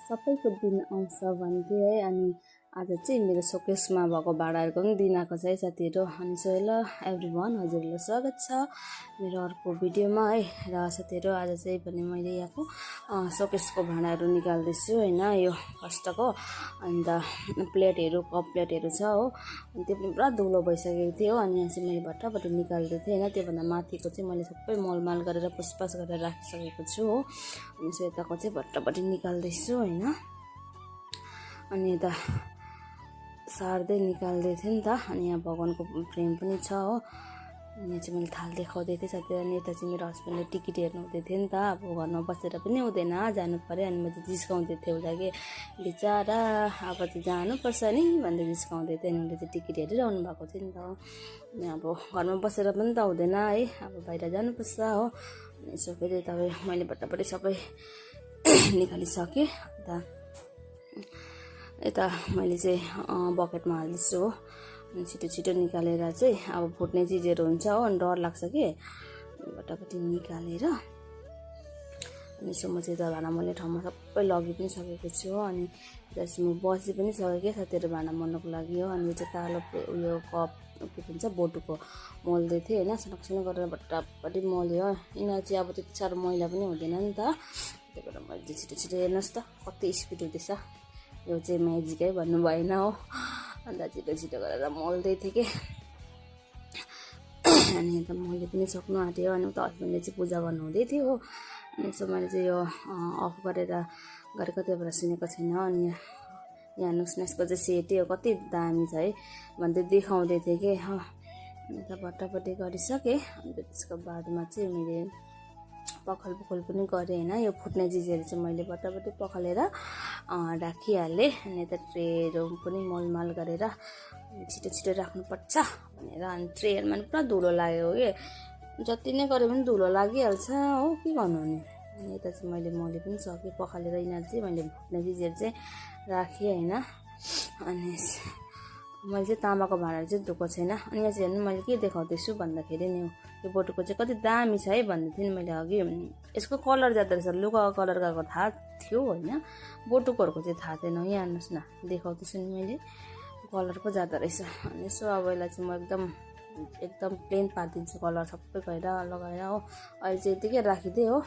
सबैको दिन आउँछ भन्थे है। अनि आज चाहिँ मेरो सोकेसमा भएको भाँडाहरूको पनि दिन आएको छ है साथीहरू। अनि सो हेलो एभ्रिवान, हजुरहरूलाई स्वागत छ मेरो अर्को भिडियोमा है। र साथीहरू आज चाहिँ भने मैले यहाँको सोकेसको भाँडाहरू निकाल्दैछु होइन। यो फर्स्टको अन्त प्लेटहरू कप प्लेटहरू छ हो। अनि त्यो पनि पुरा धुलो भइसकेको थियो। अनि यहाँ चाहिँ मैले भट्टाभट्टी निकाल्दै थिएँ होइन। त्योभन्दा माथिको चाहिँ मैले सबै मलमाल गरेर पुसपास गरेर राखिसकेको छु हो। अनि सो यताको चाहिँ भट्टाभट्टी निकाल्दैछु होइन। अनि यता सार्दै निकाल्दै थिएँ नि त। अनि यहाँ भगवानको फ्रेम पनि छ हो। यहाँ चाहिँ मैले थाल देखाउँदै थिएँ साथी। अनि यता चाहिँ मेरो हस्बेन्डले टिकट हेर्नु हुँदै थियो नि त। अब घरमा बसेर पनि हुँदैन, जानु पऱ्यो। अनि म चाहिँ जिस्काउँदै थिएँ उसलाई कि बिचरा अब चाहिँ जानुपर्छ नि भन्दै जिस्काउँदै थिएँ। अनि उसले चाहिँ टिकट हेरिरहनु भएको थियो नि त। अनि अब घरमा बसेर पनि त हुँदैन है, अब बाहिर जानुपर्छ हो। अनि यसो फेरि तपाईँ मैले भट्टाभट्टी सबै निकालिसकेँ। अन्त यता मैले चाहिँ बकेटमा हाल्दैछु हो। अनि छिटो छिटो निकालेर चाहिँ अब फुट्ने चिजहरू हुन्छ हो। अनि डर लाग्छ कि भट्टाभट्टी निकालेर। अनि यसो म चाहिँ यता भाँडा मोल्ने ठाउँमा सबै लगि पनि सकेको छु हो। अनि त्यसपछि म बसी पनि सकेँ साथीहरू भाँडा मोल्नको लागि हो। अनि यो चाहिँ कालो उयो कप के भन्छ बोटुको मोल्दै थिएँ होइन। सनकसँग गरेर भट्टाभट्टी मोल्यो। यिनीहरू चाहिँ अब त्यति साह्रो मैला पनि हुँदैन नि त। त्यही भएर मैले चाहिँ छिटो छिटो हेर्नुहोस् त कति स्पिड हुँदैछ। यो चाहिँ म्याजिकै भन्नु भएन हो। अन्त छिटो छिटो गरेर मोल्दै थिएँ कि। अनि यता मैले पनि सक्नु आँट्यो। अनि उता हस्बेन्डले चाहिँ पूजा गर्नु हुँदै थियो हो। अनि यसो मैले चाहिँ यो अफ गरेर गरेको त्यही भएर सुनेको छैन। अनि यहाँ हेर्नुहोस् न, यसको चाहिँ सेटै हो, कति दामी छ है भन्दै देखाउँदै थिएँ कि। अनि यता भट्टाभट्टी गरिसकेँ। अन्त त्यसको बादमा चाहिँ मैले पखाल पनि गरेँ होइन। यो फुट्ने चिजहरू चाहिँ मैले भट्टाभट्टी पखालेर राखिहालेँ। अनि यता ट्रेहरू पनि मोलमाल गरेर छिटो छिटो राख्नुपर्छ भनेर। अनि ट्रेहरूमा पनि पुरा धुलो लाग्यो कि, जति नै गरे पनि धुलो लागिहाल्छ हो, के गर्नु नि। अनि यता चाहिँ मैले मोले पनि सकेँ पखालेर। यिनीहरू चाहिँ मैले फुट्ने चिजहरू चाहिँ राखेँ होइन। अनि मैले चाहिँ तामाको भाँडाहरू चाहिँ धोएको छैन। अनि यहाँ चाहिँ हेर्नु मैले के देखाउँदैछु भन्दाखेरि नि यो बोटुको चाहिँ कति दामी छ है भन्दै थिएँ नि मैले अघि। यसको कलर जाँदो रहेछ, लुगा कलर गएको थाहा थियो होइन, बोटुकोहरूको चाहिँ थाहा थिएन। यहाँ हेर्नुहोस् न, देखाउँदैछु नि मैले, कलर पो जाँदो रहेछ। अनि यसो अब यसलाई चाहिँ म एकदम प्लेन पारिदिन्छु, कलर सबै गएर लगाएर हो। अहिले चाहिँ यतिकै राखिदिएँ हो।